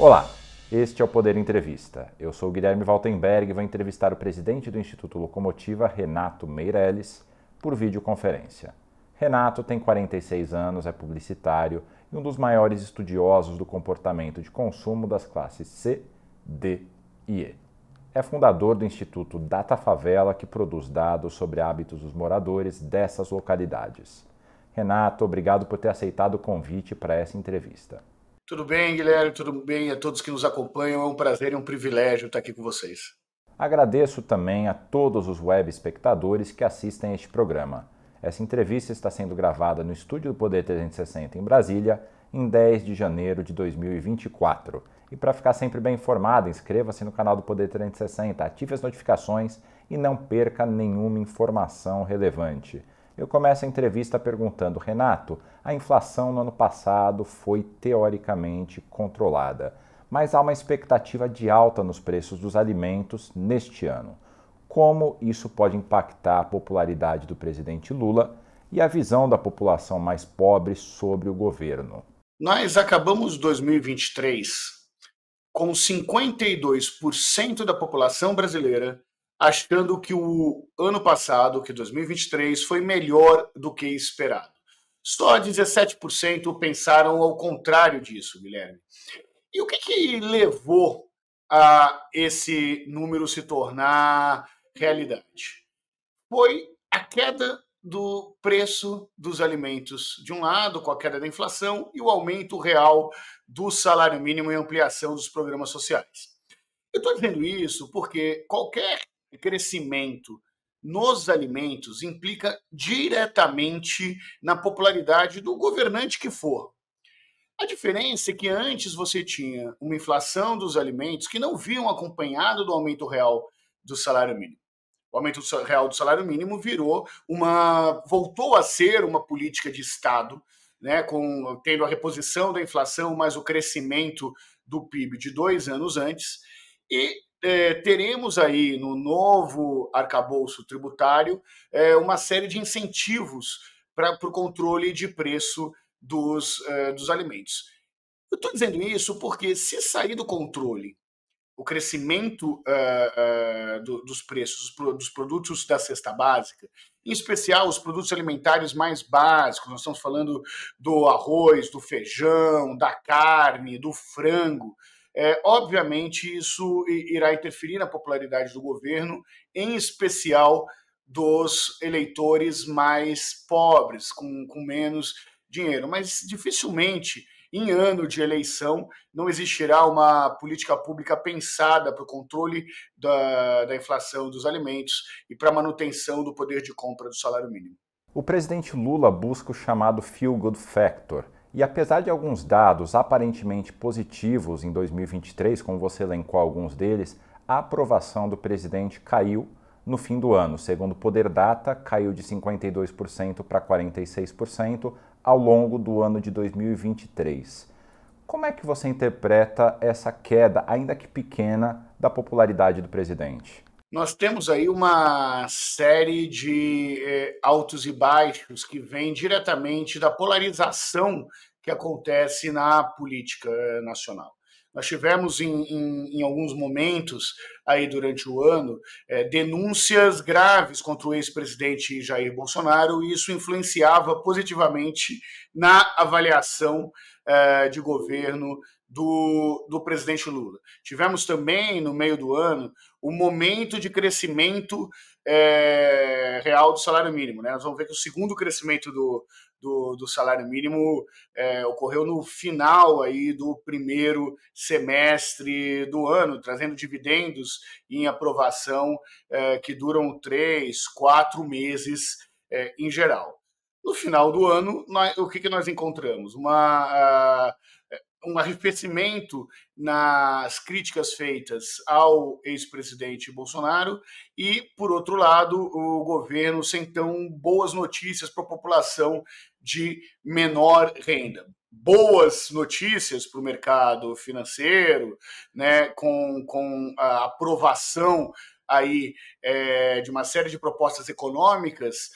Olá, este é o Poder Entrevista. Eu sou o Guilherme Waltenberg e vou entrevistar o presidente do Instituto Locomotiva, Renato Meirelles, por videoconferência. Renato tem 46 anos, é publicitário e um dos maiores estudiosos do comportamento de consumo das classes C, D e E. É fundador do Instituto Data Favela, que produz dados sobre hábitos dos moradores dessas localidades. Renato, obrigado por ter aceitado o convite para essa entrevista. Tudo bem, Guilherme? Tudo bem a todos que nos acompanham? É um prazer e um privilégio estar aqui com vocês. Agradeço também a todos os web espectadores que assistem a este programa. Essa entrevista está sendo gravada no estúdio do Poder 360 em Brasília, em 10 de janeiro de 2024. E para ficar sempre bem informado, inscreva-se no canal do Poder 360, ative as notificações e não perca nenhuma informação relevante. Eu começo a entrevista perguntando, Renato, a inflação no ano passado foi teoricamente controlada, mas há uma expectativa de alta nos preços dos alimentos neste ano. Como isso pode impactar a popularidade do presidente Lula e a visão da população mais pobre sobre o governo? Nós acabamos 2023 com 52% da população brasileira achando que o ano passado, que 2023, foi melhor do que esperado. Só 17% pensaram ao contrário disso, Guilherme. E o que levou a esse número se tornar realidade? Foi a queda do preço dos alimentos, de um lado, com a queda da inflação, e o aumento real do salário mínimo e ampliação dos programas sociais. Eu estou dizendo isso porque qualquer crescimento nos alimentos implica diretamente na popularidade do governante que for. A diferença é que antes você tinha uma inflação dos alimentos que não vinham acompanhado do aumento real do salário mínimo. O aumento real do salário mínimo voltou a ser uma política de Estado, né, tendo a reposição da inflação, mais o crescimento do PIB de 2 anos antes, e teremos aí no novo arcabouço tributário uma série de incentivos para o controle de preço dos alimentos. Eu estou dizendo isso porque, se sair do controle o crescimento dos preços dos produtos da cesta básica, em especial os produtos alimentares mais básicos, nós estamos falando do arroz, do feijão, da carne, do frango, obviamente isso irá interferir na popularidade do governo, em especial dos eleitores mais pobres, com menos dinheiro. Mas dificilmente, em ano de eleição, não existirá uma política pública pensada para o controle da inflação dos alimentos e para a manutenção do poder de compra do salário mínimo. O presidente Lula busca o chamado Feel Good Factor. E apesar de alguns dados aparentemente positivos em 2023, como você elencou alguns deles, a aprovação do presidente caiu no fim do ano. Segundo o Poder Data, caiu de 52% para 46% ao longo do ano de 2023. Como é que você interpreta essa queda, ainda que pequena, da popularidade do presidente? Nós temos aí uma série de altos e baixos que vêm diretamente da polarização que acontece na política nacional. Nós tivemos em alguns momentos aí durante o ano denúncias graves contra o ex-presidente Jair Bolsonaro, e isso influenciava positivamente na avaliação de governo do presidente Lula. Tivemos também, no meio do ano, o momento de crescimento real do salário mínimo. Né? Nós vamos ver que o segundo crescimento do salário mínimo ocorreu no final aí do primeiro semestre do ano, trazendo dividendos em aprovação que duram 3, 4 meses em geral. No final do ano, o que nós encontramos? Um arrefecimento nas críticas feitas ao ex-presidente Bolsonaro e, por outro lado, o governo sem tão boas notícias para a população de menor renda. Boas notícias para o mercado financeiro, né, com a aprovação aí de uma série de propostas econômicas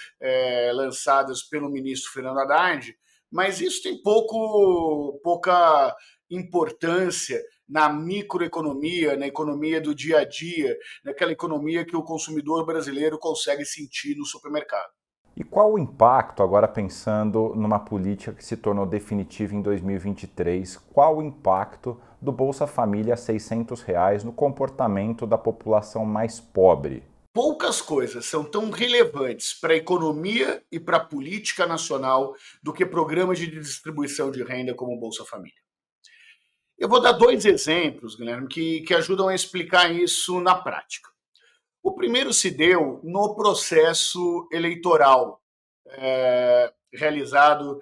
lançadas pelo ministro Fernando Haddad, mas isso tem pouca importância na microeconomia, na economia do dia a dia, naquela economia que o consumidor brasileiro consegue sentir no supermercado. E qual o impacto, agora pensando numa política que se tornou definitiva em 2023, qual o impacto do Bolsa Família a R$600 no comportamento da população mais pobre? Poucas coisas são tão relevantes para a economia e para a política nacional do que programas de distribuição de renda como o Bolsa Família. Eu vou dar 2 exemplos, Guilherme, que ajudam a explicar isso na prática. O primeiro se deu no processo eleitoral realizado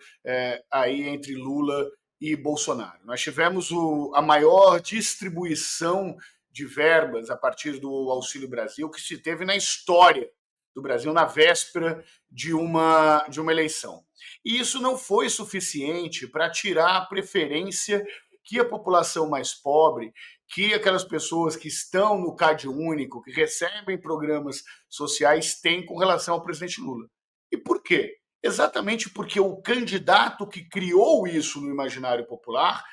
aí entre Lula e Bolsonaro. Nós tivemos a maior distribuição de verbas a partir do Auxílio Brasil que se teve na história do Brasil na véspera de uma eleição. E isso não foi suficiente para tirar a preferência que a população mais pobre, que aquelas pessoas que estão no Cade Único, que recebem programas sociais, têm com relação ao presidente Lula. E por quê? Exatamente porque o candidato que criou isso no imaginário popular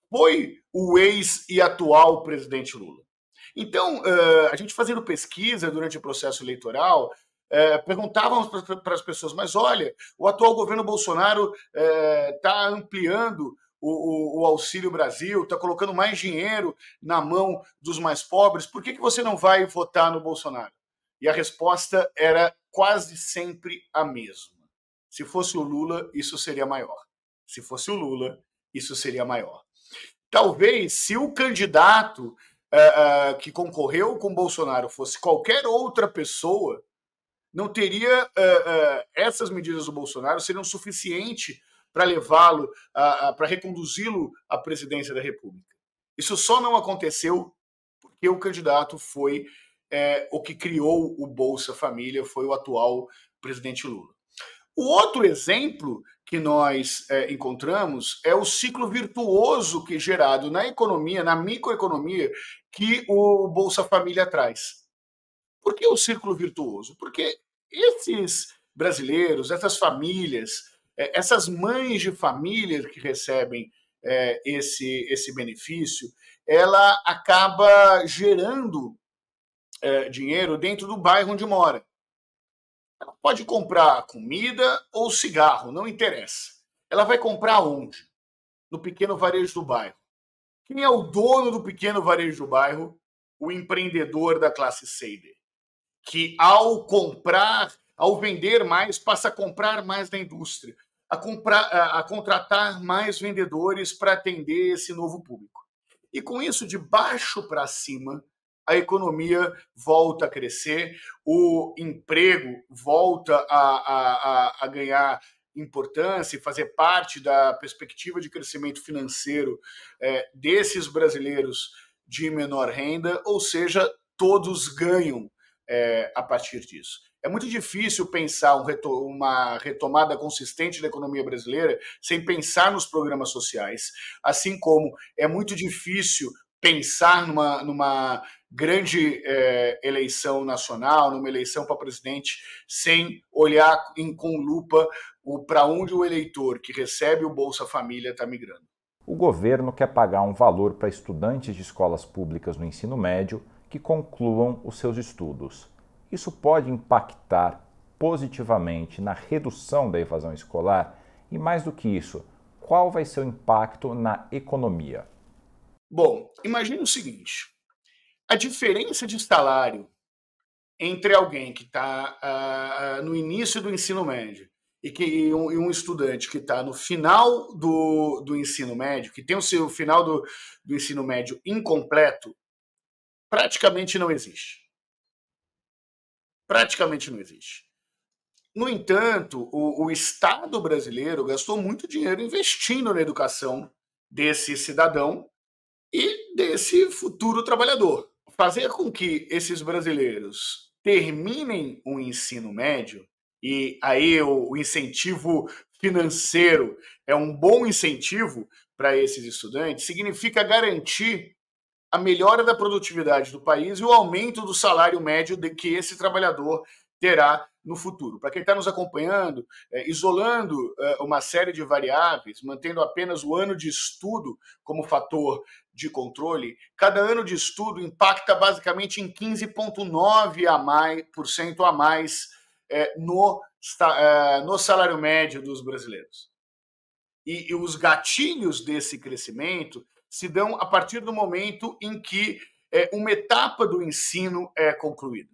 foi o ex e atual presidente Lula. Então, a gente fazendo pesquisa durante o processo eleitoral, perguntávamos para as pessoas, mas olha, o atual governo Bolsonaro está ampliando o Auxílio Brasil, está colocando mais dinheiro na mão dos mais pobres, por que você não vai votar no Bolsonaro? E a resposta era quase sempre a mesma. Se fosse o Lula, isso seria maior. Se fosse o Lula, isso seria maior. Talvez, se o candidato que concorreu com Bolsonaro fosse qualquer outra pessoa, não teria essas medidas do Bolsonaro seriam suficientes para levá-lo, para reconduzi-lo à presidência da República. Isso só não aconteceu porque o candidato foi o que criou o Bolsa Família, foi o atual presidente Lula. O outro exemplo que nós encontramos é o ciclo virtuoso que é gerado na economia, na microeconomia, que o Bolsa Família traz. Por que o círculo virtuoso? Porque esses brasileiros, essas famílias, essas mães de família que recebem esse benefício, ela acaba gerando dinheiro dentro do bairro onde mora. Ela pode comprar comida ou cigarro, não interessa. Ela vai comprar onde? No pequeno varejo do bairro. Quem é o dono do pequeno varejo do bairro? O empreendedor da classe C e D, que ao vender mais, passa a comprar mais da indústria, a contratar mais vendedores para atender esse novo público. E com isso, de baixo para cima, a economia volta a crescer, o emprego volta a ganhar importância e fazer parte da perspectiva de crescimento financeiro desses brasileiros de menor renda, ou seja, todos ganham a partir disso. É muito difícil pensar uma retomada consistente da economia brasileira sem pensar nos programas sociais, assim como é muito difícil pensar numa grande eleição nacional, numa eleição para presidente, sem olhar com lupa para onde o eleitor que recebe o Bolsa Família está migrando. O governo quer pagar um valor para estudantes de escolas públicas no ensino médio que concluam os seus estudos. Isso pode impactar positivamente na redução da evasão escolar? E mais do que isso, qual vai ser o impacto na economia? Bom, imagine o seguinte, a diferença de salário entre alguém que está no início do ensino médio e um estudante que está no final do ensino médio, que tem o seu final do ensino médio incompleto, praticamente não existe. Praticamente não existe. No entanto, o Estado brasileiro gastou muito dinheiro investindo na educação desse cidadão e desse futuro trabalhador. Fazer com que esses brasileiros terminem o ensino médio, e aí o incentivo financeiro é um bom incentivo para esses estudantes, significa garantir a melhora da produtividade do país e o aumento do salário médio que esse trabalhador terá no futuro. Para quem está nos acompanhando, isolando uma série de variáveis, mantendo apenas o ano de estudo como fator de controle, cada ano de estudo impacta basicamente em 15,9% a mais no salário médio dos brasileiros. E os gatilhos desse crescimento se dão a partir do momento em que uma etapa do ensino é concluída.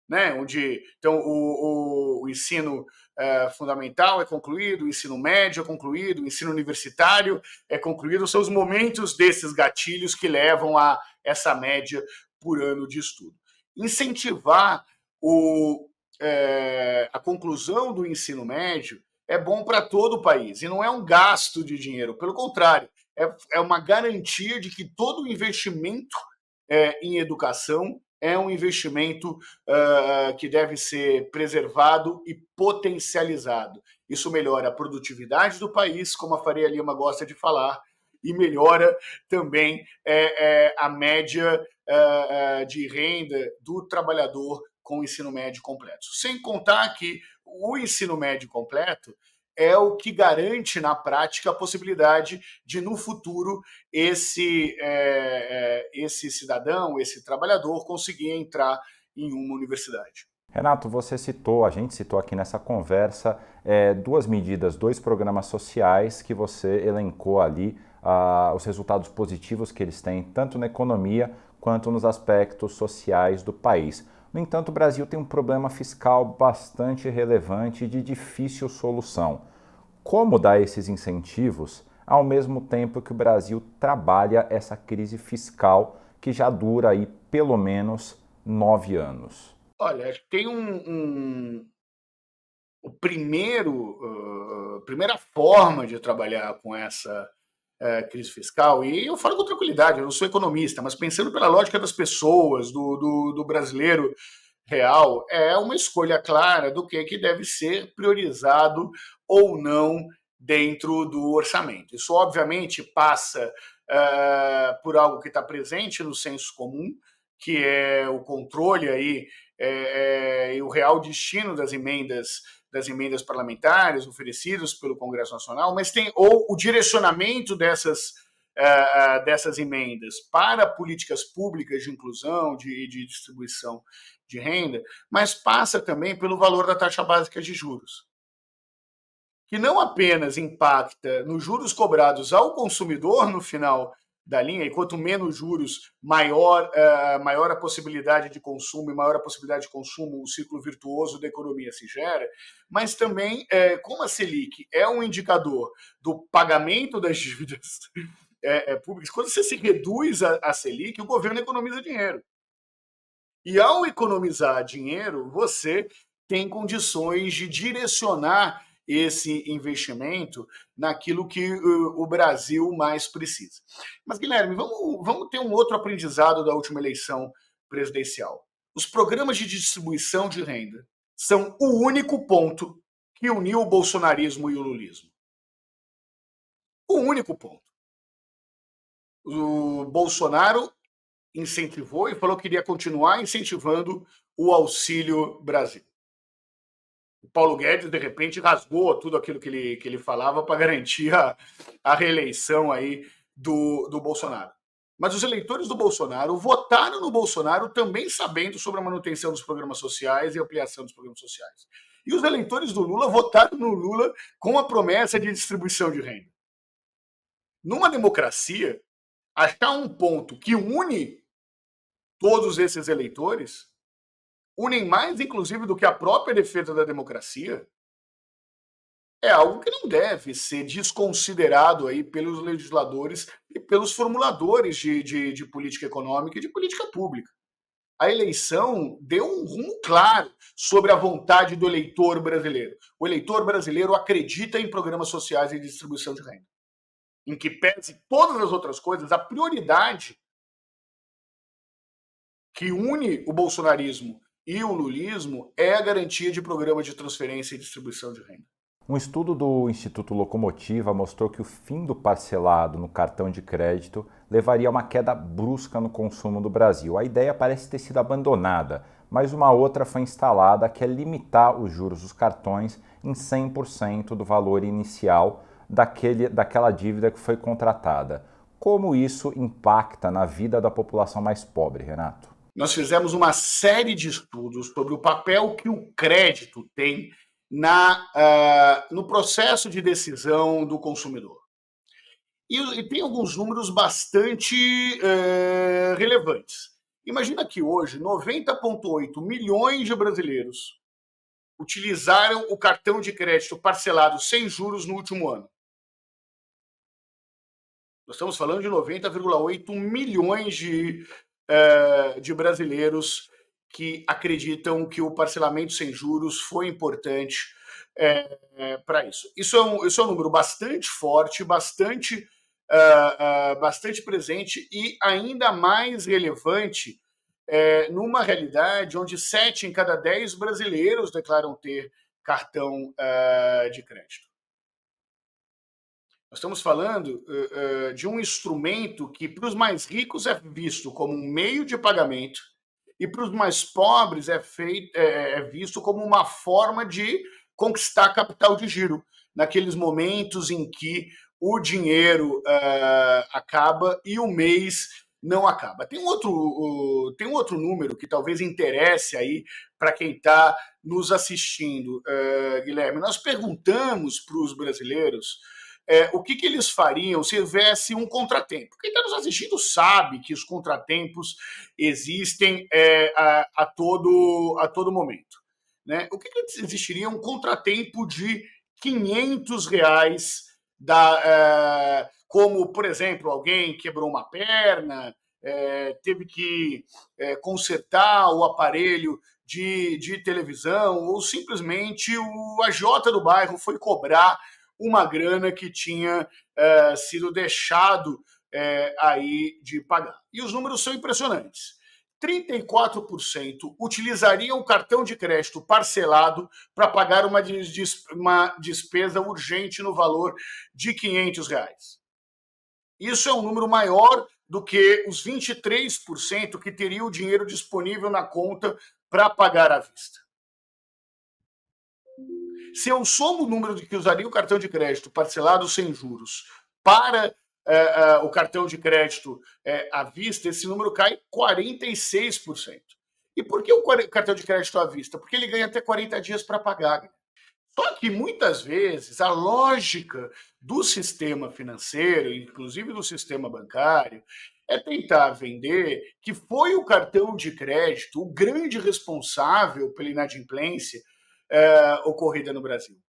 Né? Onde, então, o ensino fundamental é concluído, o ensino médio é concluído, o ensino universitário é concluído, são os momentos desses gatilhos que levam a essa média por ano de estudo. Incentivar a conclusão do ensino médio é bom para todo o país, e não é um gasto de dinheiro, pelo contrário, é uma garantia de que todo investimento em educação é um investimento que deve ser preservado e potencializado. Isso melhora a produtividade do país, como a Faria Lima gosta de falar, e melhora também a média de renda do trabalhador com o ensino médio completo. Sem contar que o ensino médio completo é o que garante, na prática, a possibilidade de, no futuro, esse cidadão, esse trabalhador, conseguir entrar em uma universidade. Renato, você citou, a gente citou aqui nessa conversa, duas medidas, dois programas sociais que você elencou ali, os resultados positivos que eles têm, tanto na economia quanto nos aspectos sociais do país. No entanto, o Brasil tem um problema fiscal bastante relevante e de difícil solução. Como dar esses incentivos ao mesmo tempo que o Brasil trabalha essa crise fiscal que já dura aí pelo menos 9 anos? Olha, tem primeira forma de trabalhar com essa crise fiscal, e eu falo com tranquilidade, eu não sou economista, mas pensando pela lógica das pessoas, do brasileiro real, é uma escolha clara do que deve ser priorizado ou não dentro do orçamento. Isso, obviamente, passa por algo que está presente no senso comum, que é o controle aí, e o real destino das emendas parlamentares oferecidas pelo Congresso Nacional, mas tem o direcionamento dessas emendas para políticas públicas de inclusão, de distribuição de renda, mas passa também pelo valor da taxa básica de juros, que não apenas impacta nos juros cobrados ao consumidor no final da linha, e quanto menos juros, maior a possibilidade de consumo, e maior a possibilidade de consumo, o ciclo virtuoso da economia se gera, mas também, como a Selic é um indicador do pagamento das dívidas públicas, quando você se reduz a Selic, o governo economiza dinheiro. E ao economizar dinheiro, você tem condições de direcionar esse investimento naquilo que o Brasil mais precisa. Mas, Guilherme, vamos ter um outro aprendizado da última eleição presidencial. Os programas de distribuição de renda são o único ponto que uniu o bolsonarismo e o lulismo. O único ponto. O Bolsonaro incentivou e falou que iria continuar incentivando o Auxílio Brasil. O Paulo Guedes, de repente, rasgou tudo aquilo que ele falava para garantir a reeleição aí do Bolsonaro. Mas os eleitores do Bolsonaro votaram no Bolsonaro também sabendo sobre a manutenção dos programas sociais e ampliação dos programas sociais. E os eleitores do Lula votaram no Lula com a promessa de distribuição de renda. Numa democracia, achar um ponto que une todos esses eleitores, unem mais, inclusive, do que a própria defesa da democracia, é algo que não deve ser desconsiderado aí pelos legisladores e pelos formuladores de política econômica e de política pública. A eleição deu um rumo claro sobre a vontade do eleitor brasileiro. O eleitor brasileiro acredita em programas sociais e distribuição de renda, em que pese todas as outras coisas, a prioridade que une o bolsonarismo e o lulismo é a garantia de programa de transferência e distribuição de renda. Um estudo do Instituto Locomotiva mostrou que o fim do parcelado no cartão de crédito levaria a uma queda brusca no consumo do Brasil. A ideia parece ter sido abandonada, mas uma outra foi instalada que é limitar os juros dos cartões em 100% do valor inicial daquela dívida que foi contratada. Como isso impacta na vida da população mais pobre, Renato? Nós fizemos uma série de estudos sobre o papel que o crédito tem no processo de decisão do consumidor. E tem alguns números bastante relevantes. Imagina que hoje 90,8 milhões de brasileiros utilizaram o cartão de crédito parcelado sem juros no último ano. Nós estamos falando de 90,8 milhões de brasileiros que acreditam que o parcelamento sem juros foi importante para isso. Isso é um número bastante forte, bastante presente e ainda mais relevante numa realidade onde 7 em cada 10 brasileiros declaram ter cartão de crédito. Nós estamos falando de um instrumento que, para os mais ricos, é visto como um meio de pagamento e, para os mais pobres, é visto como uma forma de conquistar capital de giro, naqueles momentos em que o dinheiro acaba e o mês não acaba. Tem um outro número que talvez interesse aí para quem está nos assistindo, Guilherme. Nós perguntamos para os brasileiros o que eles fariam se houvesse um contratempo. Quem está nos assistindo sabe que os contratempos existem a todo momento. Né? O que existiria um contratempo de R$500, como, por exemplo, alguém quebrou uma perna, teve que consertar o aparelho de televisão, ou simplesmente o agiota do bairro foi cobrar uma grana que tinha sido deixado aí de pagar. E os números são impressionantes. 34% utilizariam o cartão de crédito parcelado para pagar uma despesa urgente no valor de R$500. Isso é um número maior do que os 23% que teriam o dinheiro disponível na conta para pagar à vista. Se eu somo o número de que usaria o cartão de crédito parcelado sem juros para o cartão de crédito à vista, esse número cai 46%. E por que o cartão de crédito à vista? Porque ele ganha até 40 dias para pagar. Só que, muitas vezes, a lógica do sistema financeiro, inclusive do sistema bancário, é tentar vender que foi o cartão de crédito o grande responsável pela inadimplência ocorrida no Brasil.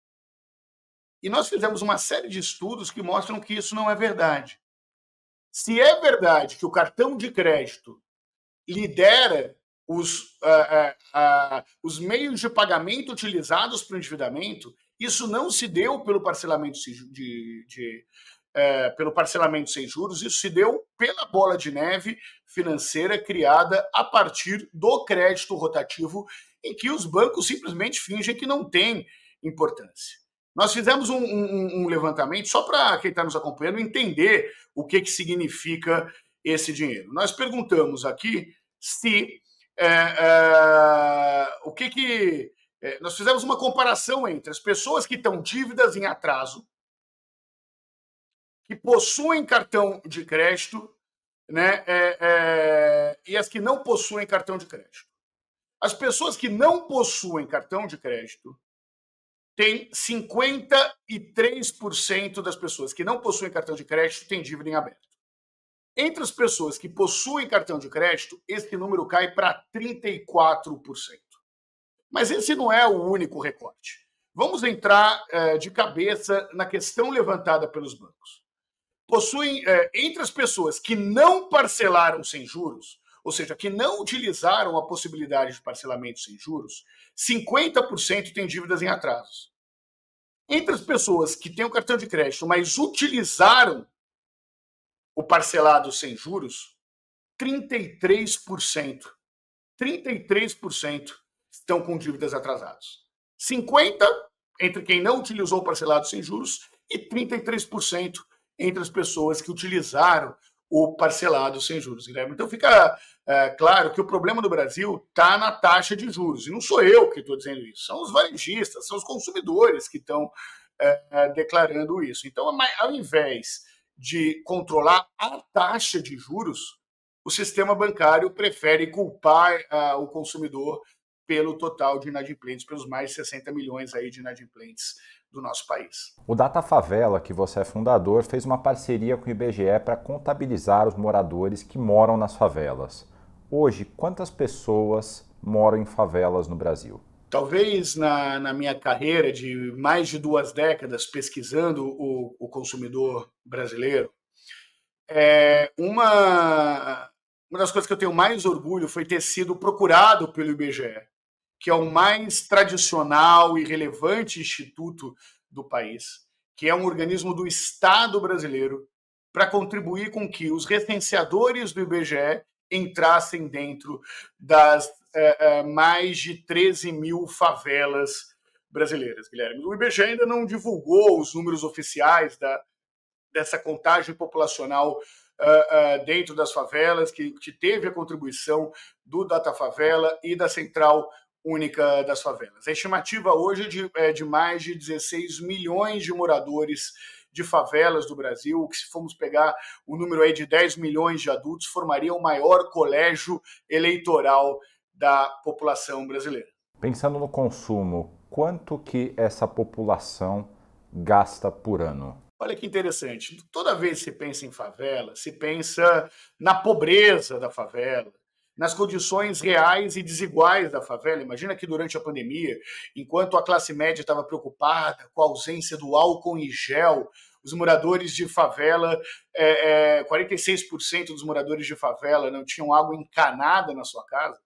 E nós fizemos uma série de estudos que mostram que isso não é verdade. Se é verdade que o cartão de crédito lidera os meios de pagamento utilizados para o endividamento, isso não se deu pelo parcelamento sem juros, isso se deu pela bola de neve financeira criada a partir do crédito rotativo, em que os bancos simplesmente fingem que não tem importância. Nós fizemos um levantamento só para quem está nos acompanhando entender o que significa esse dinheiro. Nós perguntamos aqui se nós fizemos uma comparação entre as pessoas que estão dívidas em atraso, que possuem cartão de crédito, né, e as que não possuem cartão de crédito. As pessoas que não possuem cartão de crédito têm 53% das pessoas que não possuem cartão de crédito têm dívida em aberto. Entre as pessoas que possuem cartão de crédito, esse número cai para 34%. Mas esse não é o único recorte. Vamos entrar de cabeça na questão levantada pelos bancos. Entre as pessoas que não parcelaram sem juros, ou seja, que não utilizaram a possibilidade de parcelamento sem juros, 50% têm dívidas em atrasos. Entre as pessoas que têm o cartão de crédito, mas utilizaram o parcelado sem juros, 33% estão com dívidas atrasadas. 50% entre quem não utilizou o parcelado sem juros e 33% entre as pessoas que utilizaram o parcelado sem juros, Guilherme. Então fica claro que o problema do Brasil está na taxa de juros. E não sou eu que estou dizendo isso, são os varejistas, são os consumidores que estão declarando isso. Então, ao invés de controlar a taxa de juros, o sistema bancário prefere culpar o consumidor pelo total de inadimplentes, pelos mais de 60 milhões aí de inadimplentes do nosso país. O Datafavela, que você é fundador, fez uma parceria com o IBGE para contabilizar os moradores que moram nas favelas. Hoje, quantas pessoas moram em favelas no Brasil? Talvez na minha carreira de mais de 2 décadas pesquisando o consumidor brasileiro, uma das coisas que eu tenho mais orgulho foi ter sido procurado pelo IBGE, que é o mais tradicional e relevante instituto do país, que é um organismo do Estado brasileiro, para contribuir com que os recenseadores do IBGE entrassem dentro das mais de 13 mil favelas brasileiras, Guilherme. O IBGE ainda não divulgou os números oficiais dessa contagem populacional dentro das favelas, que teve a contribuição do Datafavela e da Central Única das Favelas. A estimativa hoje é de mais de 16 milhões de moradores de favelas do Brasil, que se formos pegar o número aí de 10 milhões de adultos, formaria o maior colégio eleitoral da população brasileira. Pensando no consumo, quanto que essa população gasta por ano? Olha que interessante, toda vez que se pensa em favela, se pensa na pobreza da favela, nas condições reais e desiguais da favela. Imagina que durante a pandemia, enquanto a classe média estava preocupada com a ausência do álcool em gel, os moradores de favela, 46% dos moradores de favela não tinham água encanada na sua casa.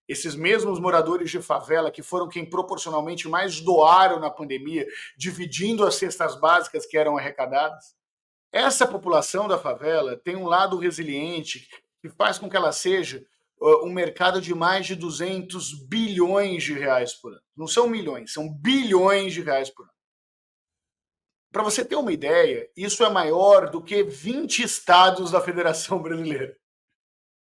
Esses mesmos moradores de favela, que foram quem proporcionalmente mais doaram na pandemia, dividindo as cestas básicas que eram arrecadadas. Essa população da favela tem um lado resiliente que faz com que ela seja um mercado de mais de 200 bilhões de reais por ano. Não são milhões, são bilhões de reais por ano. Para você ter uma ideia, isso é maior do que 20 estados da Federação Brasileira.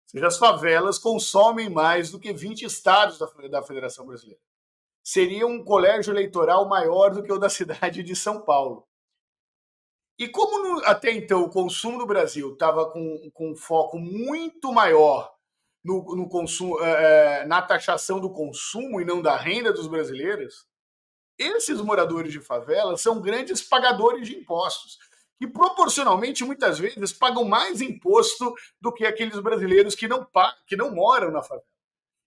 Ou seja, as favelas consomem mais do que 20 estados da Federação Brasileira. Seria um colégio eleitoral maior do que o da cidade de São Paulo. E como até então o consumo do Brasil estava com um foco muito maior no consumo, na taxação do consumo e não da renda dos brasileiros, esses moradores de favela são grandes pagadores de impostos, que proporcionalmente, muitas vezes, pagam mais imposto do que aqueles brasileiros que não moram na favela.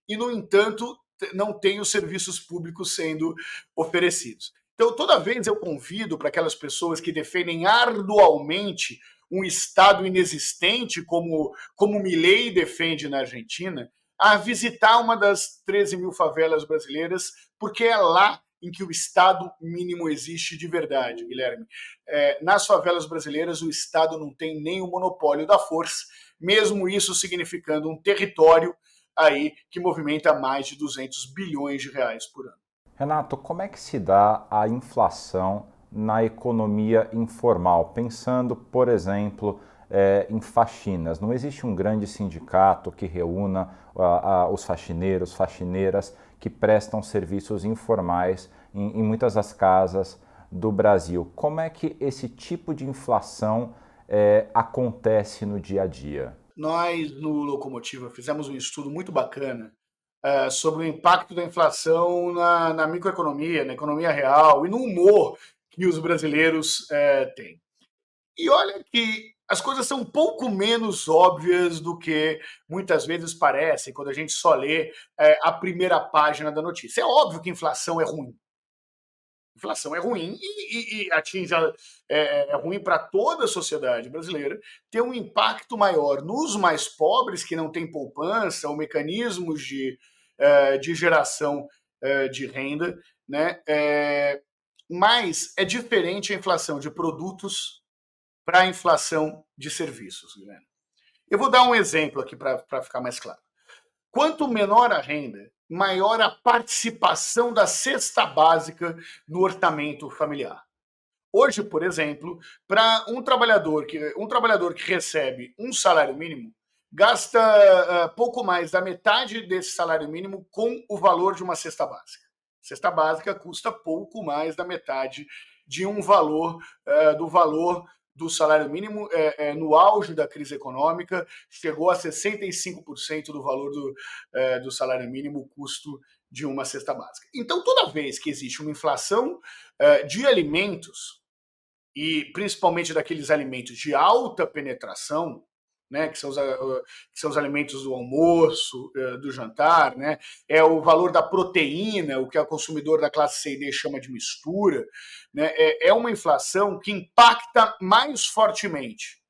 E, no entanto, não têm os serviços públicos sendo oferecidos. Então, toda vez eu convido para aquelas pessoas que defendem arduamente um Estado inexistente, como Milei defende na Argentina, a visitar uma das 13 mil favelas brasileiras, porque é lá em que o Estado mínimo existe de verdade, Guilherme. Nas favelas brasileiras, o Estado não tem nem o monopólio da força, mesmo isso significando um território aí que movimenta mais de 200 bilhões de reais por ano. Renato, como é que se dá a inflação na economia informal? Pensando, por exemplo, em faxinas. Não existe um grande sindicato que reúna os faxineiros, faxineiras que prestam serviços informais em muitas das casas do Brasil. Como é que esse tipo de inflação acontece no dia a dia? Nós, no Locomotiva, fizemos um estudo muito bacana sobre o impacto da inflação na microeconomia, na economia real e no humor que os brasileiros têm. E olha que as coisas são um pouco menos óbvias do que muitas vezes parecem quando a gente só lê a primeira página da notícia. É óbvio que inflação é ruim. Inflação é ruim e atinge é ruim para toda a sociedade brasileira, tem um impacto maior nos mais pobres, que não têm poupança ou mecanismos de geração de renda, né? Mas é diferente a inflação de produtos para a inflação de serviços, Guilherme. Eu vou dar um exemplo aqui para ficar mais claro. Quanto menor a renda, maior a participação da cesta básica no orçamento familiar. Hoje, por exemplo, para um trabalhador que recebe um salário mínimo, gasta pouco mais da metade desse salário mínimo com o valor de uma cesta básica. Cesta básica custa pouco mais da metade de um valor do valor do salário mínimo no auge da crise econômica, chegou a 65% do valor do salário mínimo, o custo de uma cesta básica. Então, toda vez que existe uma inflação de alimentos, e principalmente daqueles alimentos de alta penetração, né, que são os alimentos do almoço, do jantar, né, é o valor da proteína, o que o consumidor da classe C e D chama de mistura, né, é uma inflação que impacta mais fortemente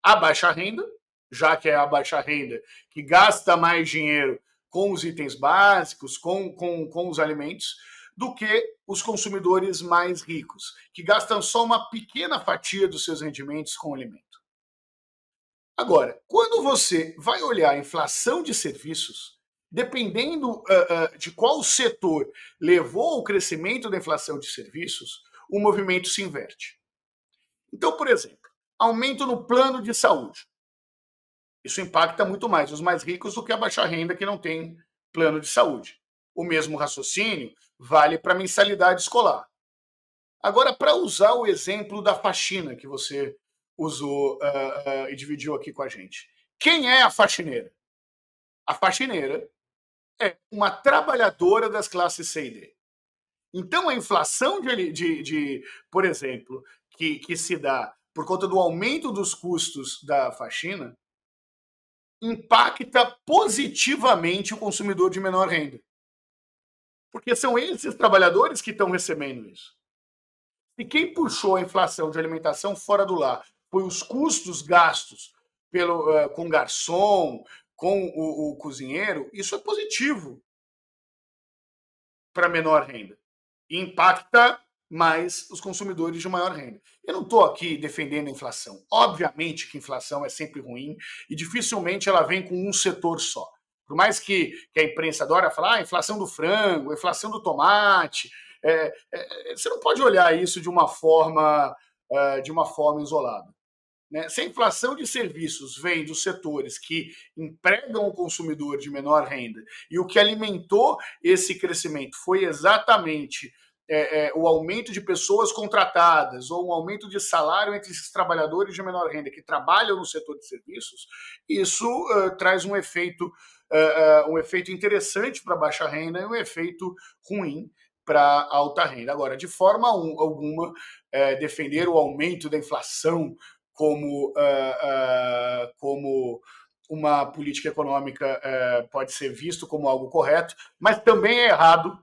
a baixa renda, já que é a baixa renda que gasta mais dinheiro com os itens básicos, com os alimentos, do que os consumidores mais ricos, que gastam só uma pequena fatia dos seus rendimentos com alimento. Agora, quando você vai olhar a inflação de serviços, dependendo de qual setor levou ao crescimento da inflação de serviços, o movimento se inverte. Então, por exemplo, aumento no plano de saúde. Isso impacta muito mais os mais ricos do que a baixa renda que não tem plano de saúde. O mesmo raciocínio vale para a mensalidade escolar. Agora, para usar o exemplo da faxina que você usou e dividiu aqui com a gente. Quem é a faxineira? A faxineira é uma trabalhadora das classes C e D. Então, a inflação por exemplo, que se dá por conta do aumento dos custos da faxina, impacta positivamente o consumidor de menor renda. Porque são esses trabalhadores que estão recebendo isso. E quem puxou a inflação de alimentação fora do lar foi os custos gastos com garçom, com o cozinheiro, isso é positivo para menor renda. E impacta mais os consumidores de maior renda. Eu não estou aqui defendendo a inflação. Obviamente que a inflação é sempre ruim e dificilmente ela vem com um setor só. Por mais que a imprensa adora falar inflação do frango, inflação do tomate, você não pode olhar isso de uma forma isolada. Né? Se a inflação de serviços vem dos setores que empregam o consumidor de menor renda e o que alimentou esse crescimento foi exatamente o aumento de pessoas contratadas ou um aumento de salário entre esses trabalhadores de menor renda que trabalham no setor de serviços, isso traz um efeito interessante para a baixa renda e um efeito ruim para a alta renda. Agora, de forma alguma, defender o aumento da inflação como uma política econômica pode ser visto como algo correto, mas também é errado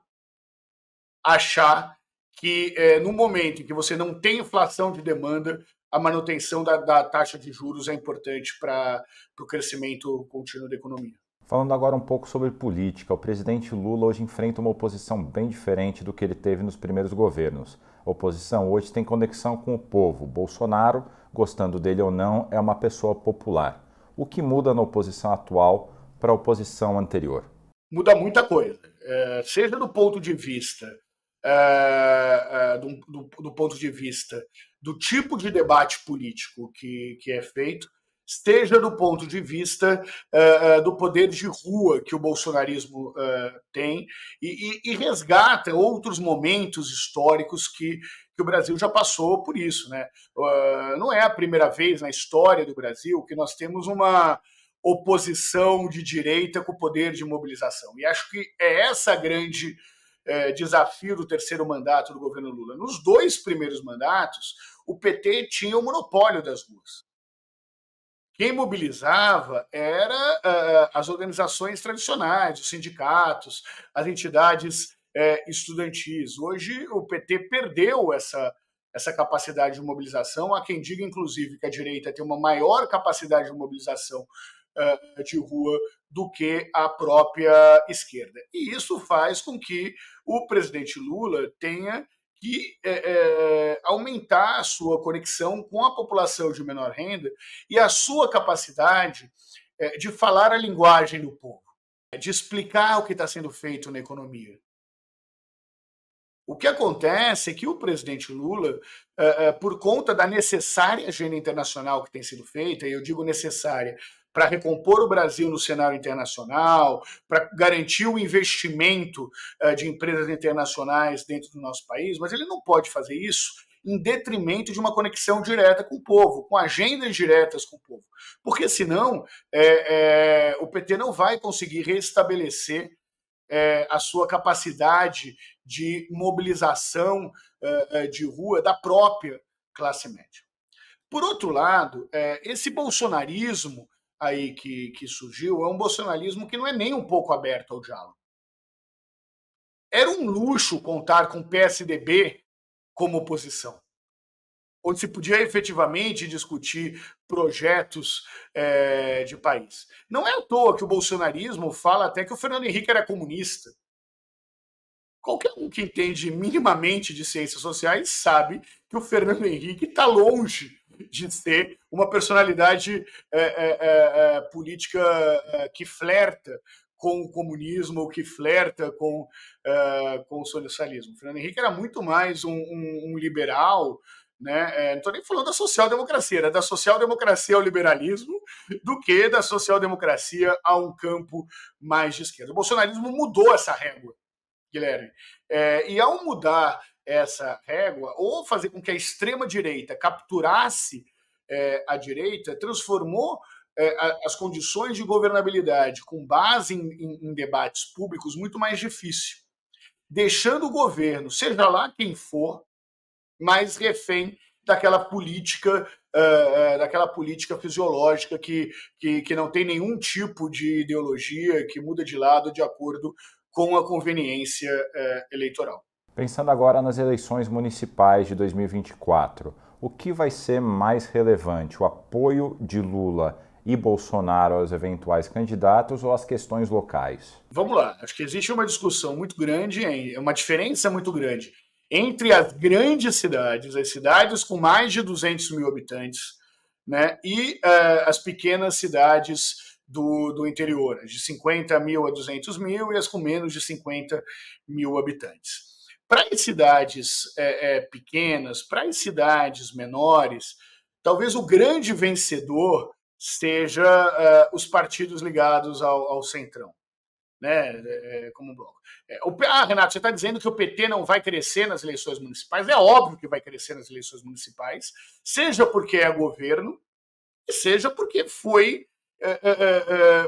achar que no momento em que você não tem inflação de demanda, a manutenção da taxa de juros é importante para o crescimento contínuo da economia. Falando agora um pouco sobre política, o presidente Lula hoje enfrenta uma oposição bem diferente do que ele teve nos primeiros governos. A oposição hoje tem conexão com o povo. Bolsonaro, gostando dele ou não, é uma pessoa popular. O que muda na oposição atual para a oposição anterior? Muda muita coisa, seja do ponto de vista do ponto de vista do tipo de debate político que é feito, esteja do ponto de vista do poder de rua que o bolsonarismo tem e resgata outros momentos históricos que o Brasil já passou por isso. Né? Não é a primeira vez na história do Brasil que nós temos uma oposição de direita com poder de mobilização. E acho que é essa grande desafio do terceiro mandato do governo Lula. Nos dois primeiros mandatos, o PT tinha o monopólio das ruas. Quem mobilizava era as organizações tradicionais, os sindicatos, as entidades estudantis. Hoje, o PT perdeu essa capacidade de mobilização. Há quem diga, inclusive, que a direita tem uma maior capacidade de mobilização de rua do que a própria esquerda. E isso faz com que o presidente Lula tenha que aumentar a sua conexão com a população de menor renda e a sua capacidade de falar a linguagem do povo, de explicar o que está sendo feito na economia. O que acontece é que o presidente Lula, por conta da necessária agenda internacional que tem sido feita, e eu digo necessária, para recompor o Brasil no cenário internacional, para garantir o investimento de empresas internacionais dentro do nosso país, mas ele não pode fazer isso em detrimento de uma conexão direta com o povo, com agendas diretas com o povo. Porque senão o PT não vai conseguir restabelecer a sua capacidade de mobilização de rua da própria classe média. Por outro lado, esse bolsonarismo aí que surgiu é um bolsonarismo que não é nem um pouco aberto ao diálogo. Era um luxo contar com o PSDB como oposição, onde se podia efetivamente discutir projetos de país. Não é à toa que o bolsonarismo fala até que o Fernando Henrique era comunista. Qualquer um que entende minimamente de ciências sociais sabe que o Fernando Henrique está longe de ser uma personalidade política que flerta com o comunismo ou que flerta com o socialismo. O Fernando Henrique era muito mais um liberal, né? Não estou nem falando da social-democracia, era da social-democracia ao liberalismo do que da social-democracia a um campo mais de esquerda. O bolsonarismo mudou essa régua, Guilherme. E ao mudar essa régua, ou fazer com que a extrema-direita capturasse a direita, transformou as condições de governabilidade com base em debates públicos muito mais difícil, deixando o governo, seja lá quem for, mais refém daquela política fisiológica que não tem nenhum tipo de ideologia, que muda de lado de acordo com a conveniência eleitoral. Pensando agora nas eleições municipais de 2024, o que vai ser mais relevante, o apoio de Lula e Bolsonaro aos eventuais candidatos ou as questões locais? Vamos lá, acho que existe uma discussão muito grande, uma diferença muito grande entre as grandes cidades, as cidades com mais de 200 mil habitantes, né, e as pequenas cidades do interior, de 50 mil a 200 mil e as com menos de 50 mil habitantes. Para as cidades pequenas, para as cidades menores, talvez o grande vencedor seja os partidos ligados ao centrão, né, como um bloco. Renato, você está dizendo que o PT não vai crescer nas eleições municipais? É óbvio que vai crescer nas eleições municipais, seja porque é governo, e seja porque foi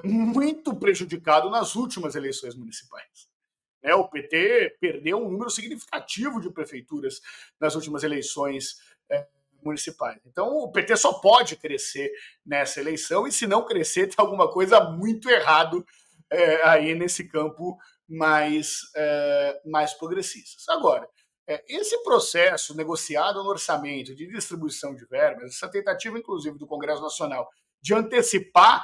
muito prejudicado nas últimas eleições municipais. O PT perdeu um número significativo de prefeituras nas últimas eleições municipais. Então, o PT só pode crescer nessa eleição, e se não crescer, tem alguma coisa muito errado aí nesse campo mais progressistas. Agora, esse processo negociado no orçamento de distribuição de verbas, essa tentativa, inclusive, do Congresso Nacional de antecipar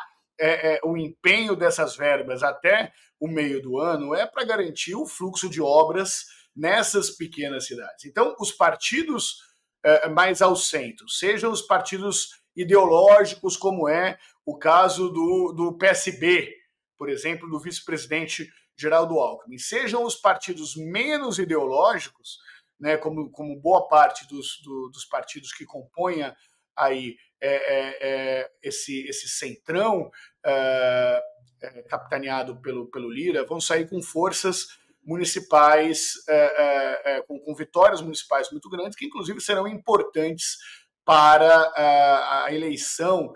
o empenho dessas verbas até o meio do ano, é para garantir o fluxo de obras nessas pequenas cidades. Então, os partidos mais ao centro, sejam os partidos ideológicos, como é o caso do PSB, por exemplo, do vice-presidente Geraldo Alckmin, sejam os partidos menos ideológicos, né, como boa parte dos partidos que compõem aí esse centrão capitaneado pelo Lira, vão sair com forças municipais, com vitórias municipais muito grandes, que inclusive serão importantes para a eleição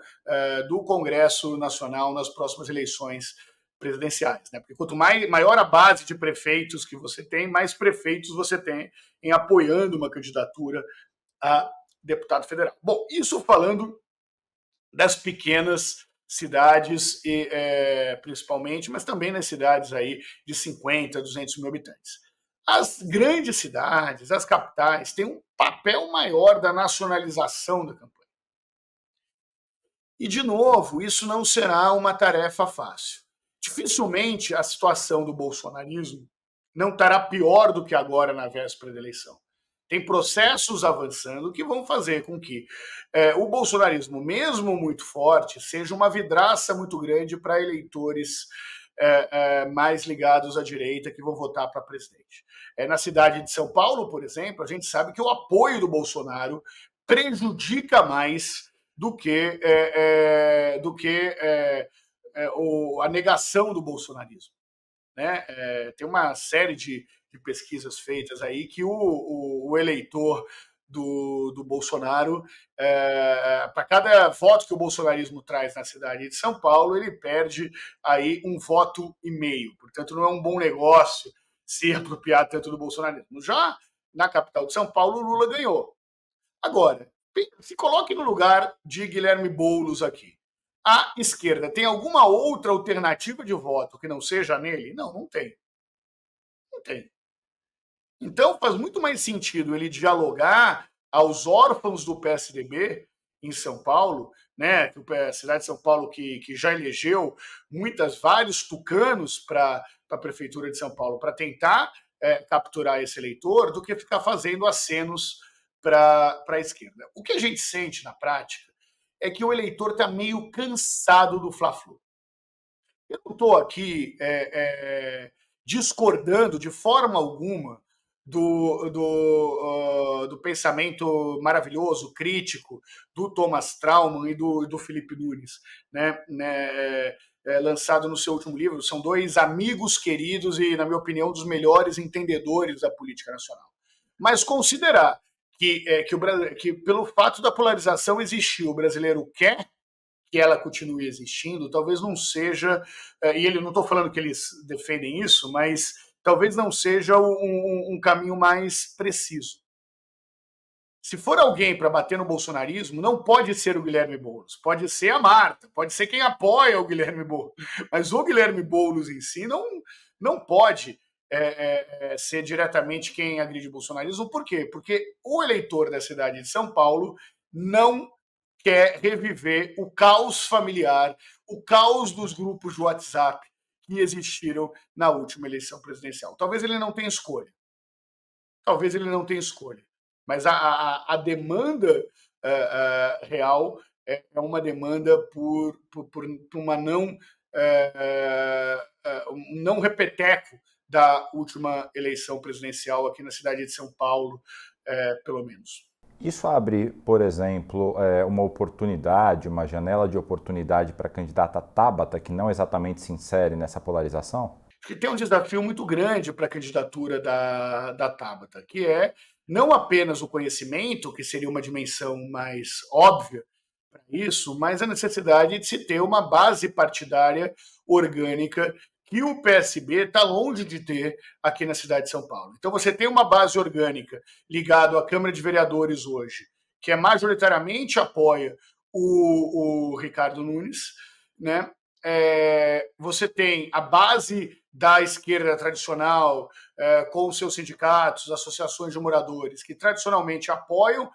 do Congresso Nacional nas próximas eleições presidenciais, né? Porque quanto maior a base de prefeitos que você tem, mais prefeitos você tem em apoiando uma candidatura a deputado federal. Bom, isso falando das pequenas cidades, principalmente, mas também nas cidades aí de 50, 200 mil habitantes. As grandes cidades, as capitais, têm um papel maior da nacionalização da campanha. E, de novo, isso não será uma tarefa fácil. Dificilmente a situação do bolsonarismo não estará pior do que agora na véspera da eleição. Tem processos avançando que vão fazer com que o bolsonarismo, mesmo muito forte, seja uma vidraça muito grande para eleitores mais ligados à direita que vão votar para presidente. Na cidade de São Paulo, por exemplo, a gente sabe que o apoio do Bolsonaro prejudica mais do que a negação do bolsonarismo. Né? Tem uma série de pesquisas feitas aí que o eleitor do Bolsonaro, para cada voto que o bolsonarismo traz na cidade de São Paulo, ele perde aí 1,5 voto. Portanto, não é um bom negócio se apropriar tanto do bolsonarismo. Já na capital de São Paulo, o Lula ganhou. Agora, se coloque no lugar de Guilherme Boulos aqui. A esquerda tem alguma outra alternativa de voto que não seja nele? Não, não tem. Não tem. Então faz muito mais sentido ele dialogar aos órfãos do PSDB em São Paulo, né? A cidade de São Paulo que já elegeu vários tucanos para a prefeitura de São Paulo para tentar capturar esse eleitor, do que ficar fazendo acenos para a esquerda. O que a gente sente na prática é que o eleitor está meio cansado do Fla-Flu. Eu não estou aqui discordando de forma alguma do pensamento maravilhoso, crítico, do Thomas Trauman e do Felipe Nunes, né, lançado no seu último livro. São dois amigos queridos e, na minha opinião, dos melhores entendedores da política nacional. Mas considerar que pelo fato da polarização existir, o brasileiro quer que ela continue existindo, talvez não seja, e não estou falando que eles defendem isso, mas talvez não seja um caminho mais preciso. Se for alguém para bater no bolsonarismo, não pode ser o Guilherme Boulos, pode ser a Marta, pode ser quem apoia o Guilherme Boulos, mas o Guilherme Boulos em si não pode ser diretamente quem agride o bolsonarismo. Por quê? Porque o eleitor da cidade de São Paulo não quer reviver o caos familiar, o caos dos grupos de WhatsApp que existiram na última eleição presidencial. Talvez ele não tenha escolha. Mas a demanda real é uma demanda por uma não repeteco da última eleição presidencial aqui na cidade de São Paulo, pelo menos. Isso abre, por exemplo, uma oportunidade, uma janela de oportunidade para a candidata Tabata, que não exatamente se insere nessa polarização? Acho que tem um desafio muito grande para a candidatura da Tabata, que é não apenas o conhecimento, que seria uma dimensão mais óbvia para isso, mas a necessidade de se ter uma base partidária orgânica que o PSB está longe de ter aqui na cidade de São Paulo. Então você tem uma base orgânica ligada à Câmara de Vereadores hoje, que majoritariamente apoia o Ricardo Nunes, né? Você tem a base da esquerda tradicional, com os seus sindicatos, associações de moradores, que tradicionalmente apoiam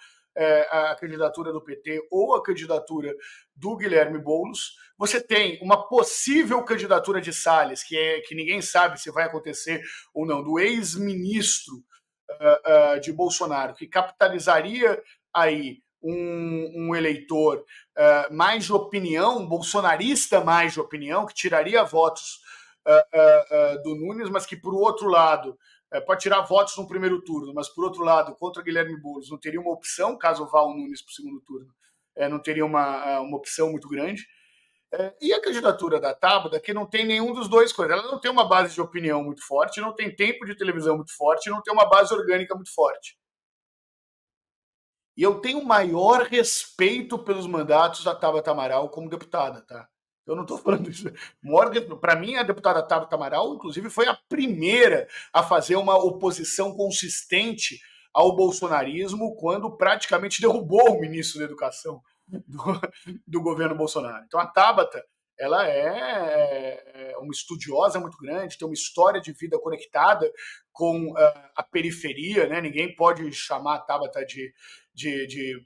a candidatura do PT ou a candidatura do Guilherme Boulos. Você tem uma possível candidatura de Salles, que ninguém sabe se vai acontecer ou não, do ex-ministro de Bolsonaro, que capitalizaria aí um eleitor mais de opinião, um bolsonarista mais de opinião, que tiraria votos do Nunes, mas que, por outro lado, pode tirar votos no primeiro turno, mas, por outro lado, contra Guilherme Boulos, não teria uma opção, caso vá o Nunes para o segundo turno, não teria uma opção muito grande. E a candidatura da Tabata, que não tem nenhum dos dois coisas. Ela não tem uma base de opinião muito forte, não tem tempo de televisão muito forte, não tem uma base orgânica muito forte. E eu tenho maior respeito pelos mandatos da Tabata Amaral como deputada, tá? Eu não estou falando isso. Para mim, a deputada Tabata Amaral, inclusive, foi a primeira a fazer uma oposição consistente ao bolsonarismo quando praticamente derrubou o ministro da Educação do governo Bolsonaro. Então, a Tabata, ela é uma estudiosa muito grande, tem uma história de vida conectada com a periferia, né? Ninguém pode chamar a Tabata de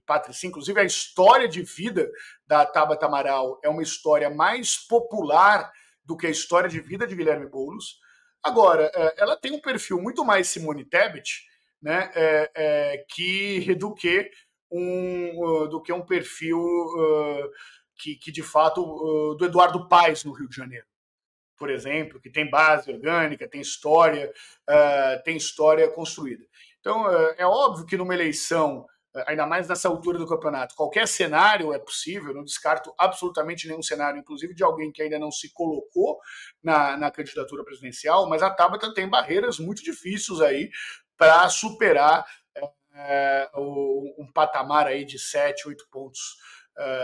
patricinha. Inclusive, a história de vida da Tabata Amaral é uma história mais popular do que a história de vida de Guilherme Boulos. Agora, ela tem um perfil muito mais Simone Tebet, né, do que um perfil que de fato, do Eduardo Paes no Rio de Janeiro. por exemplo, que tem base orgânica, tem história construída. Então, é óbvio que numa eleição, ainda mais nessa altura do campeonato, qualquer cenário é possível, não descarto absolutamente nenhum cenário, inclusive de alguém que ainda não se colocou na candidatura presidencial, mas a Tabata tem barreiras muito difíceis aí para superar um patamar aí de 7, 8 pontos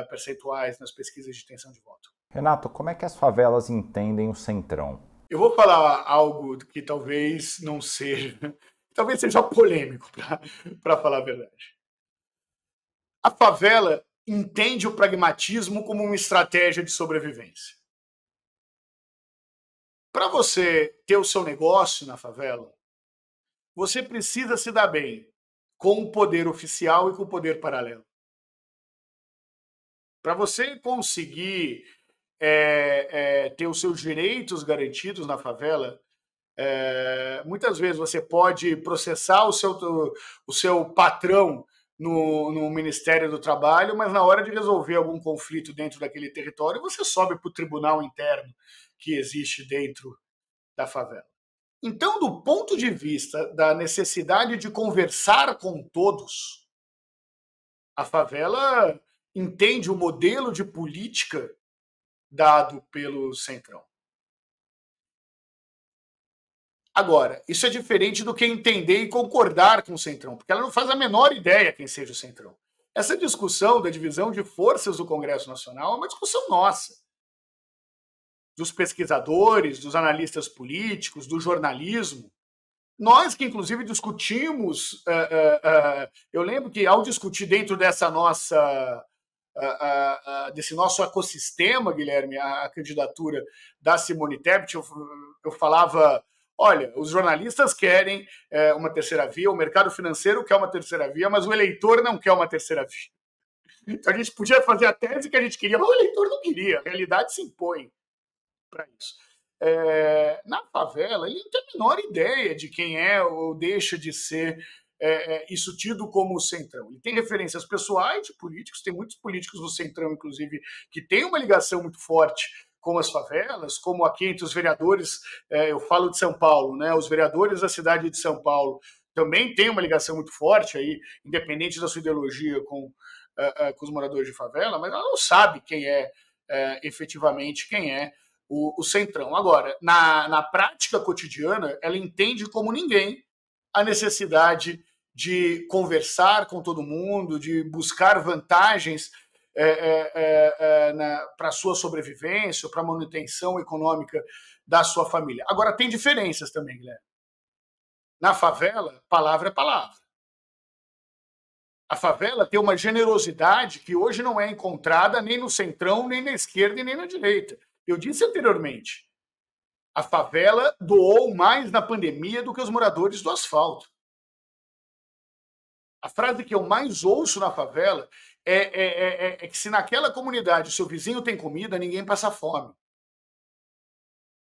percentuais nas pesquisas de intenção de voto. Renato, como é que as favelas entendem o Centrão? Eu vou falar algo que talvez não seja, talvez seja polêmico, para falar a verdade. A favela entende o pragmatismo como uma estratégia de sobrevivência. Para você ter o seu negócio na favela, você precisa se dar bem com o poder oficial e com o poder paralelo. Para você conseguir ter os seus direitos garantidos na favela, muitas vezes você pode processar o seu patrão no Ministério do Trabalho, mas na hora de resolver algum conflito dentro daquele território, você sobe para o tribunal interno que existe dentro da favela. Então, do ponto de vista da necessidade de conversar com todos, a favela entende o modelo de política dado pelo Centrão. Agora, isso é diferente do que entender e concordar com o Centrão, porque ela não faz a menor ideia quem seja o Centrão. Essa discussão da divisão de forças do Congresso Nacional é uma discussão nossa, dos pesquisadores, dos analistas políticos, do jornalismo. Nós que, inclusive, discutimos, eu lembro que ao discutir dentro dessa desse nosso ecossistema, Guilherme, a candidatura da Simone Tebet, eu falava, olha, os jornalistas querem uma terceira via, o mercado financeiro quer uma terceira via, mas o eleitor não quer uma terceira via. Então a gente podia fazer a tese que a gente queria, mas o eleitor não queria, a realidade se impõe para isso. Na favela, ele não tem a menor ideia de quem é ou deixa de ser isso tido como o Centrão. Ele tem referências pessoais de políticos, tem muitos políticos do Centrão, inclusive, que têm uma ligação muito forte com as favelas, como aqui entre os vereadores, eu falo de São Paulo, né? Os vereadores da cidade de São Paulo também têm uma ligação muito forte, aí, independente da sua ideologia com os moradores de favela, mas ela não sabe quem efetivamente quem é o Centrão. Agora, na prática cotidiana, ela entende como ninguém a necessidade de conversar com todo mundo, de buscar vantagens para a sua sobrevivência, para a manutenção econômica da sua família. Agora, tem diferenças também, Guilherme. Na favela, palavra é palavra. A favela tem uma generosidade que hoje não é encontrada nem no Centrão, nem na esquerda e nem na direita. Eu disse anteriormente, a favela doou mais na pandemia do que os moradores do asfalto. A frase que eu mais ouço na favela é que se naquela comunidade o seu vizinho tem comida, ninguém passa fome.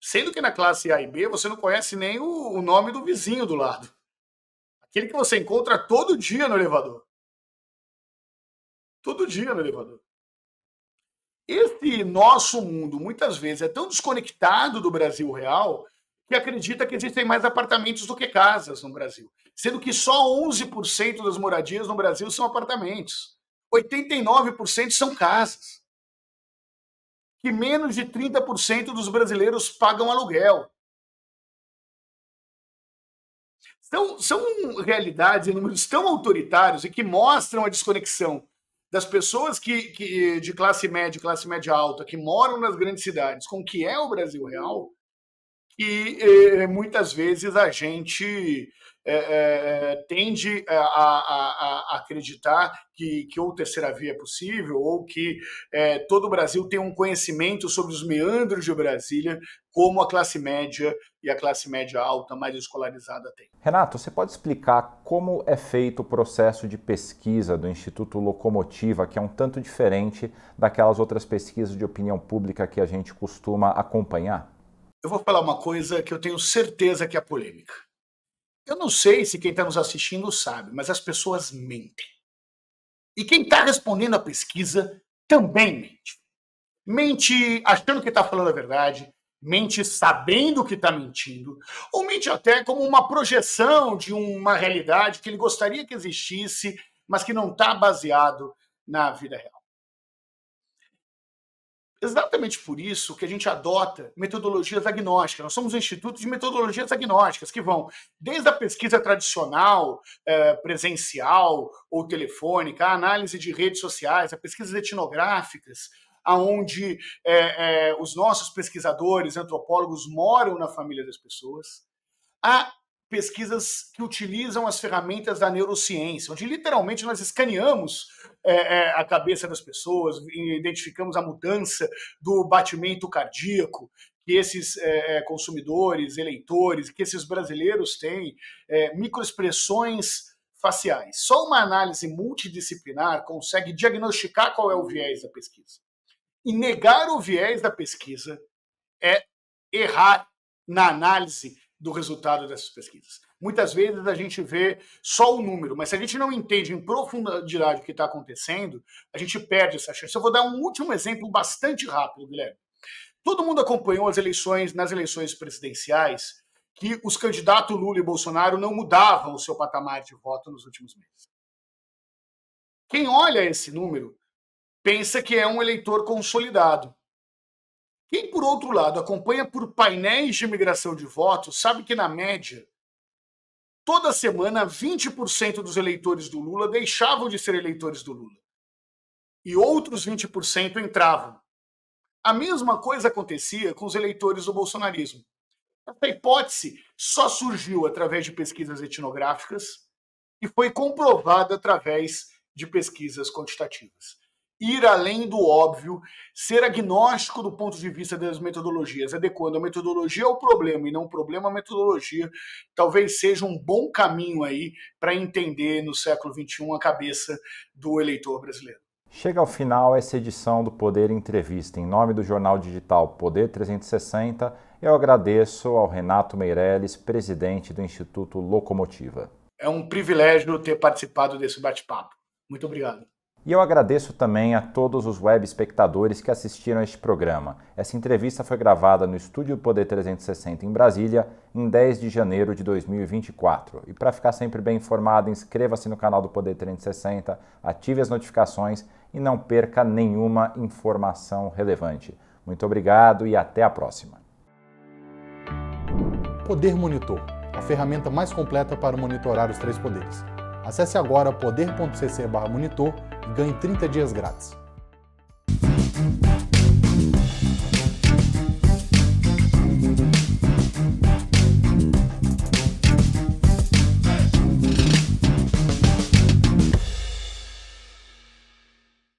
Sendo que na classe A e B você não conhece nem o nome do vizinho do lado. Aquele que você encontra todo dia no elevador. Todo dia no elevador. Esse nosso mundo, muitas vezes, é tão desconectado do Brasil real que acredita que existem mais apartamentos do que casas no Brasil. Sendo que só 11% das moradias no Brasil são apartamentos. 89% são casas. Que menos de 30% dos brasileiros pagam aluguel. São realidades em números tão autoritários e que mostram a desconexão das pessoas de classe média alta, que moram nas grandes cidades, com o que é o Brasil real, que muitas vezes a gente tende a acreditar que ou terceira via é possível, ou que todo o Brasil tem um conhecimento sobre os meandros de Brasília, como a classe média e a classe média alta mais escolarizada tem. Renato, você pode explicar como é feito o processo de pesquisa do Instituto Locomotiva, que é um tanto diferente daquelas outras pesquisas de opinião pública que a gente costuma acompanhar? Eu vou falar uma coisa que eu tenho certeza que é polêmica. Eu não sei se quem está nos assistindo sabe, mas as pessoas mentem. E quem está respondendo a pesquisa também mente. Mente achando que está falando a verdade, mente sabendo que está mentindo, ou mente até como uma projeção de uma realidade que ele gostaria que existisse, mas que não está baseado na vida real. Exatamente por isso que a gente adota metodologias agnósticas. Nós somos um instituto de metodologias agnósticas que vão desde a pesquisa tradicional, presencial ou telefônica, a análise de redes sociais, a pesquisas etnográficas, aonde os nossos pesquisadores, antropólogos moram na família das pessoas, a pesquisas que utilizam as ferramentas da neurociência, onde literalmente nós escaneamos a cabeça das pessoas, identificamos a mudança do batimento cardíaco que esses consumidores, eleitores, que esses brasileiros têm, microexpressões faciais. Só uma análise multidisciplinar consegue diagnosticar qual é o viés da pesquisa. E negar o viés da pesquisa é errar na análise do resultado dessas pesquisas. Muitas vezes a gente vê só o número, mas se a gente não entende em profundidade o que está acontecendo, a gente perde essa chance. Eu vou dar um último exemplo bastante rápido, Guilherme. Todo mundo acompanhou as eleições, nas eleições presidenciais, que os candidatos Lula e Bolsonaro não mudavam o seu patamar de voto nos últimos meses. Quem olha esse número pensa que é um eleitor consolidado. Quem, por outro lado, acompanha por painéis de migração de votos, sabe que, na média, toda semana, 20% dos eleitores do Lula deixavam de ser eleitores do Lula. E outros 20% entravam. A mesma coisa acontecia com os eleitores do bolsonarismo. Essa hipótese só surgiu através de pesquisas etnográficas e foi comprovada através de pesquisas quantitativas. Ir além do óbvio, ser agnóstico do ponto de vista das metodologias, adequando a metodologia ao problema e não o problema à metodologia, talvez seja um bom caminho aí para entender no século XXI a cabeça do eleitor brasileiro. Chega ao final essa edição do Poder Entrevista. Em nome do jornal digital Poder 360, eu agradeço ao Renato Meirelles, presidente do Instituto Locomotiva. É um privilégio ter participado desse bate-papo. Muito obrigado. E eu agradeço também a todos os web espectadores que assistiram a este programa. Essa entrevista foi gravada no Estúdio Poder 360 em Brasília, em 10 de janeiro de 2024. E para ficar sempre bem informado, inscreva-se no canal do Poder 360, ative as notificações e não perca nenhuma informação relevante. Muito obrigado e até a próxima. Poder Monitor, a ferramenta mais completa para monitorar os 3 poderes. Acesse agora poder.cc/monitor e ganhe 30 dias grátis.